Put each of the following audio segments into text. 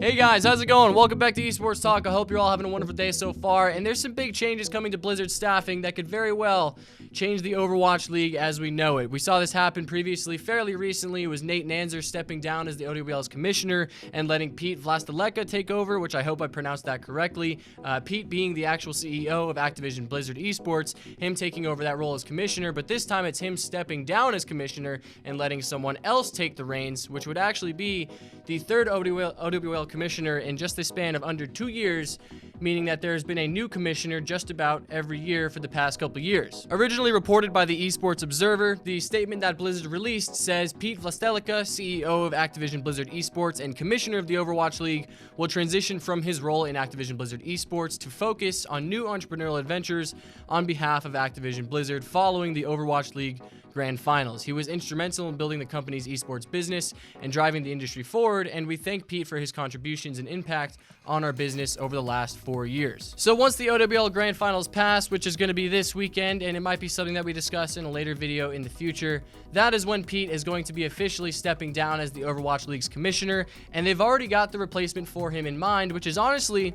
Hey guys, how's it going? Welcome back to Esports Talk. I hope you're all having a wonderful day so far, and there's some big changes coming to Blizzard staffing that could very well change the Overwatch League as we know it. We saw this happen previously, fairly recently. It was Nate Nanzer stepping down as the OWL's commissioner and letting Pete Vlastaleka take over, which I hope I pronounced that correctly. Pete being the actual CEO of Activision Blizzard Esports, him taking over that role as commissioner, but this time it's him stepping down as commissioner and letting someone else take the reins, which would actually be the third OWL commissioner in just the span of under 2 years, meaning that there's been a new commissioner just about every year for the past couple years. Originally reported by the Esports Observer, the statement that Blizzard released says Pete Vlastaleka, CEO of Activision Blizzard Esports and commissioner of the Overwatch League, will transition from his role in Activision Blizzard Esports to focus on new entrepreneurial adventures on behalf of Activision Blizzard following the Overwatch League Grand Finals. He was instrumental in building the company's esports business and driving the industry forward, and we thank Pete for his contributions and impact on our business over the last 4 years. So once the OWL Grand Finals pass, which is going to be this weekend, and it might be something that we discuss in a later video in the future, that is when Pete is going to be officially stepping down as the Overwatch League's commissioner, and they've already got the replacement for him in mind, which is honestly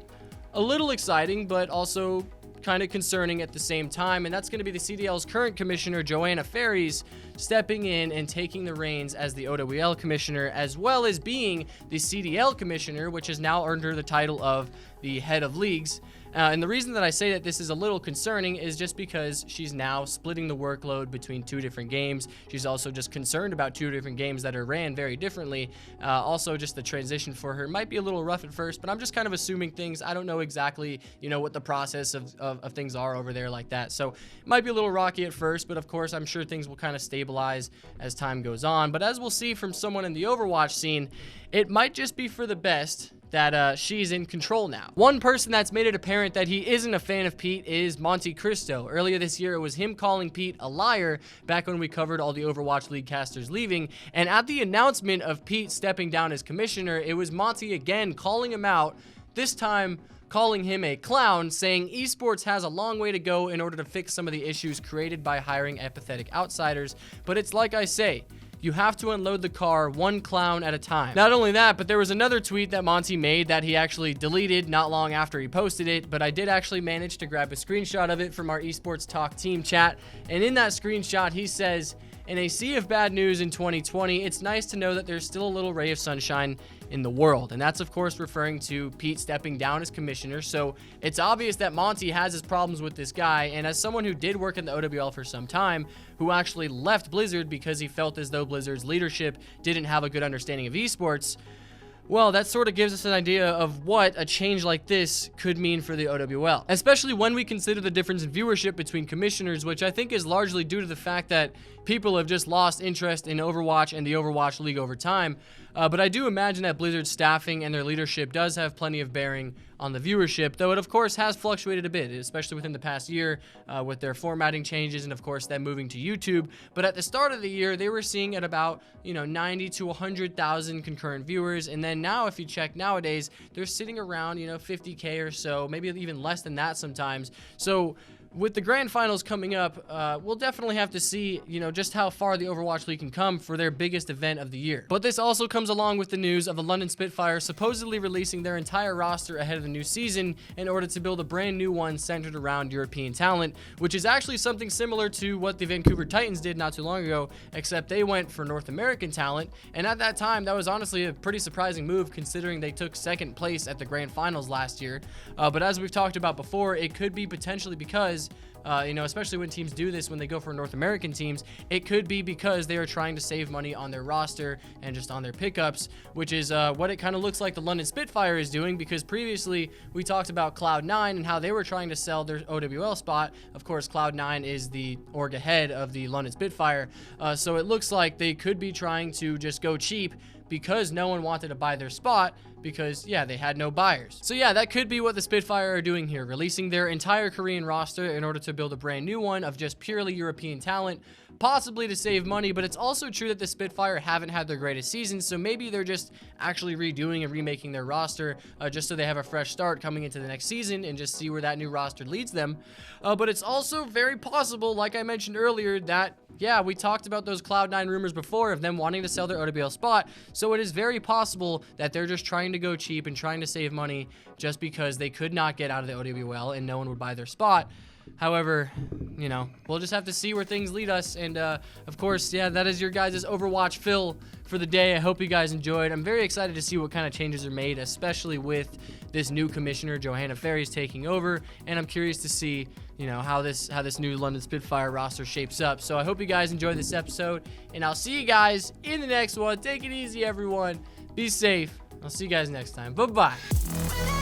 a little exciting, but also kind of concerning at the same time, and that's going to be the CDL's current commissioner, Johanna Faries, stepping in and taking the reins as the OWL commissioner, as well as being the CDL commissioner, which has now earned her the title of the head of leagues. And the reason that I say that this is a little concerning is just because she's now splitting the workload between 2 different games. She's also just concerned about 2 different games that are ran very differently. Also, just the transition for her might be a little rough at first, but I'm just kind of assuming things. I don't know exactly, what the process of things are over there like that. So it might be a little rocky at first, but of course, I'm sure things will kind of stabilize as time goes on. But as we'll see from someone in the Overwatch scene, it might just be for the best that she's in control now. One person that's made it apparent that he isn't a fan of Pete is Monty Cristo. Earlier this year, it was him calling Pete a liar back when we covered all the Overwatch League casters leaving. And at the announcement of Pete stepping down as commissioner, it was Monty again calling him out, this time calling him a clown, saying esports has a long way to go in order to fix some of the issues created by hiring apathetic outsiders. But it's like I say, you have to unload the car one clown at a time. Not only that, but there was another tweet that Monty made that he actually deleted not long after he posted it, but I did actually manage to grab a screenshot of it from our Esports Talk team chat. And in that screenshot, he says, "In a sea of bad news in 2020, it's nice to know that there's still a little ray of sunshine in the world." And that's, of course, referring to Pete stepping down as commissioner. So it's obvious that Monty has his problems with this guy. And as someone who did work in the OWL for some time, who actually left Blizzard because he felt as though Blizzard's leadership didn't have a good understanding of esports, well, that sort of gives us an idea of what a change like this could mean for the OWL, especially when we consider the difference in viewership between commissioners, which I think is largely due to the fact that people have just lost interest in Overwatch and the Overwatch League over time. But I do imagine that Blizzard's staffing and their leadership does have plenty of bearing on the viewership, though it of course has fluctuated a bit, especially within the past year with their formatting changes and of course them moving to YouTube. But at the start of the year, they were seeing at about 90 to 100,000 concurrent viewers, and then now if you check nowadays, they're sitting around 50K or so, maybe even less than that sometimes. So with the grand finals coming up, we'll definitely have to see, just how far the Overwatch League can come for their biggest event of the year. But this also comes along with the news of the London Spitfire supposedly releasing their entire roster ahead of the new season in order to build a brand new one centered around European talent, which is actually something similar to what the Vancouver Titans did not too long ago, except they went for North American talent. And at that time, that was honestly a pretty surprising move considering they took second place at the grand finals last year. But as we've talked about before, it could be potentially because especially when teams do this, when they go for North American teams, it could be because they are trying to save money on their roster and just on their pickups, which is what it kind of looks like the London Spitfire is doing, because previously we talked about Cloud9 and how they were trying to sell their OWL spot. Of course, Cloud9 is the org head of the London Spitfire, so it looks like they could be trying to just go cheap because no one wanted to buy their spot. because, yeah, they had no buyers. So yeah, that could be what the Spitfire are doing here, releasing their entire Korean roster in order to build a brand new one of just purely European talent, possibly to save money. But it's also true that the Spitfire haven't had their greatest season, so maybe they're just actually redoing and remaking their roster just so they have a fresh start coming into the next season and just see where that new roster leads them. But it's also very possible, like I mentioned earlier, that, yeah, we talked about those Cloud9 rumors before of them wanting to sell their OWL spot, so it is very possible that they're just trying to go cheap and trying to save money just because they could not get out of the OWL and no one would buy their spot. However, you know, we'll just have to see where things lead us. And, of course, yeah, that is your guys' Overwatch fill for the day. I hope you guys enjoyed. I'm very excited to see what kind of changes are made, especially with this new commissioner, Johanna Faries, taking over. And I'm curious to see, you know, how this new London Spitfire roster shapes up. So I hope you guys enjoyed this episode, and I'll see you guys in the next one. Take it easy, everyone. Be safe. I'll see you guys next time. Bye-bye.